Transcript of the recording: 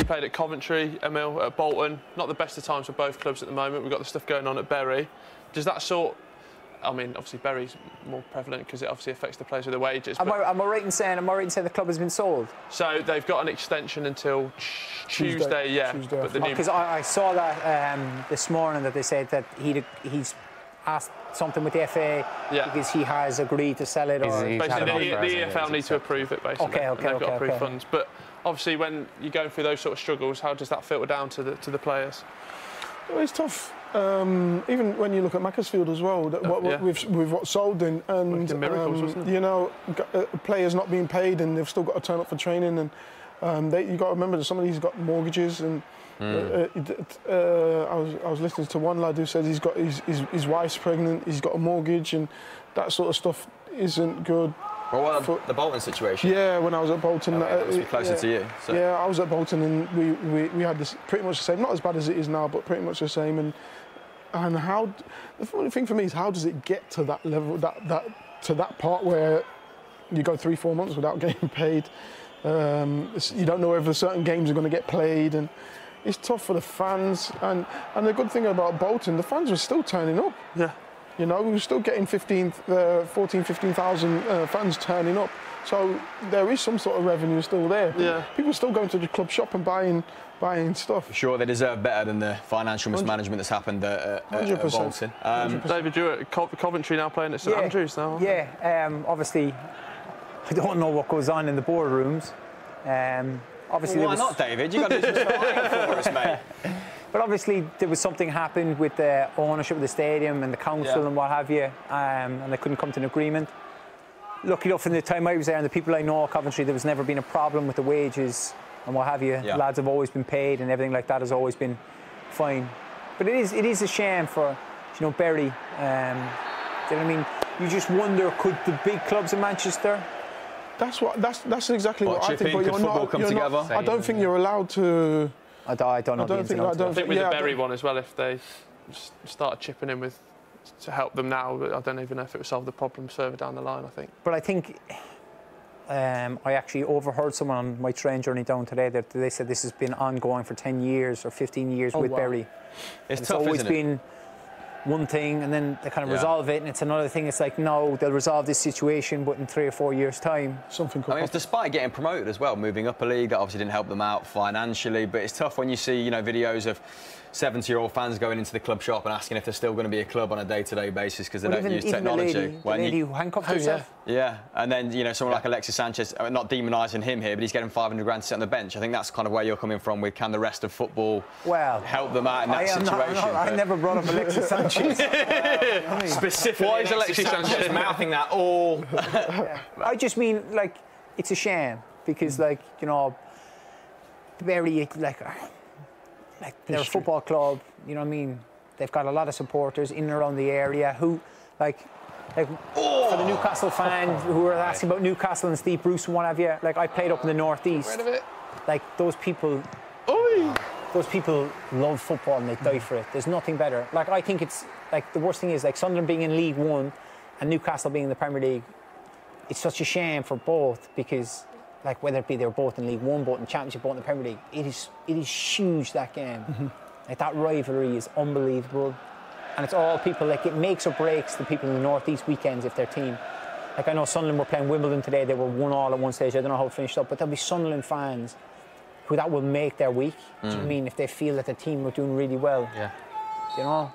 you played at Coventry, Emil, at Bolton. Not the best of times for both clubs at the moment. We've got the stuff going on at Bury. Does that sort... I mean, obviously Bury's more prevalent because it obviously affects the players with the wages. Am I right in saying the club has been sold? So they've got an extension until Tuesday, yeah. Because I saw that this morning that they said that he's asked something with the FA because he has agreed to sell it. Basically, the EFL need to approve it, basically. Okay, they've got to approve funds. But obviously, when you're going through those sort of struggles, how does that filter down to the players? Well, it's tough. Even when you look at Macclesfield as well, with what sold in, and miracles, wasn't it? you know, players not being paid and they've still got to turn up for training, and you got to remember that some of these got mortgages, and I was listening to one lad who said he's got his wife's pregnant, he's got a mortgage, and that sort of stuff isn't good. Well, the Bolton situation. Yeah, when I was at Bolton, that must be closer to you. So. Yeah, I was at Bolton, and we had this pretty much the same. Not as bad as it is now, but pretty much the same. And how the funny thing for me is, how does it get to that level, to that part where you go 3-4 months without getting paid? You don't know whether certain games are going to get played, and it's tough for the fans. And the good thing about Bolton, the fans were still turning up. Yeah. You know, we were still getting 15,000 fans turning up. So there is some sort of revenue still there. Yeah. People are still going to the club shop and buying stuff. Sure, they deserve better than the financial mismanagement that's happened at Bolton. David, you're at Coventry now, playing at St Andrews now. Yeah, obviously, I don't know what goes on in the boardrooms. Obviously, well, why not, David? You've got to do some spying for us, mate. But obviously, there was something happened with the ownership of the stadium and the council and what have you, and they couldn't come to an agreement. Lucky enough, in the time I was there and the people I know at Coventry, there was never been a problem with the wages and what have you. Yeah. Lads have always been paid, and everything like that has always been fine. But it is a shame for, you know, Bury. Do you know what I mean? You just wonder, could the big clubs in Manchester? That's exactly what I think. But could football come together? I don't think you're allowed to. I don't know. I think with the Bury one as well, if they started chipping in with to help them now, I don't even know if it would solve the problem further down the line, I think. But I think I actually overheard someone on my train journey down today that they said this has been ongoing for 10 years or 15 years with Bury. It's tough, always isn't been one thing, and then they kind of resolve it, and it's another thing. It's like, no, they'll resolve this situation, but in 3 or 4 years' time, something could happen. Despite getting promoted as well, moving up a league, that obviously didn't help them out financially, but it's tough when you see, you know, videos of 70-year-old fans going into the club shop and asking if there's still going to be a club on a day-to-day basis because they don't use technology. The lady who handcuffed herself. Yeah, and then, you know, someone like Alexis Sanchez, not demonising him here, but he's getting 500 grand to sit on the bench. I think that's kind of where you're coming from with, can the rest of football help them out in that situation? I never brought up Alexis Sanchez. Specifically, why is Alexis Sanchez mouthing that all? I just mean, like, it's a shame because, like, you know, Bury, like they're a football club, you know what I mean? They've got a lot of supporters in and around the area who, for the Newcastle fans who are asking about Newcastle and Steve Bruce and what have you, like, I played up in the northeast. Like, those people love football and they die for it. There's nothing better. Like, I think it's, like, the worst thing is, like, Sunderland being in League One and Newcastle being in the Premier League, it's such a shame for both because, like, whether it be they're both in League One, both in Championship, both in the Premier League, it is huge, that game. Like, that rivalry is unbelievable. And it's all people, like, it makes or breaks the people in the North East weekends if their team. Like, I know Sunderland were playing Wimbledon today, they were 1-1 at one stage, I don't know how it finished up, but there'll be Sunderland fans who that will make their week. Do you know what I mean? If they feel that the team are doing really well. Yeah. You know?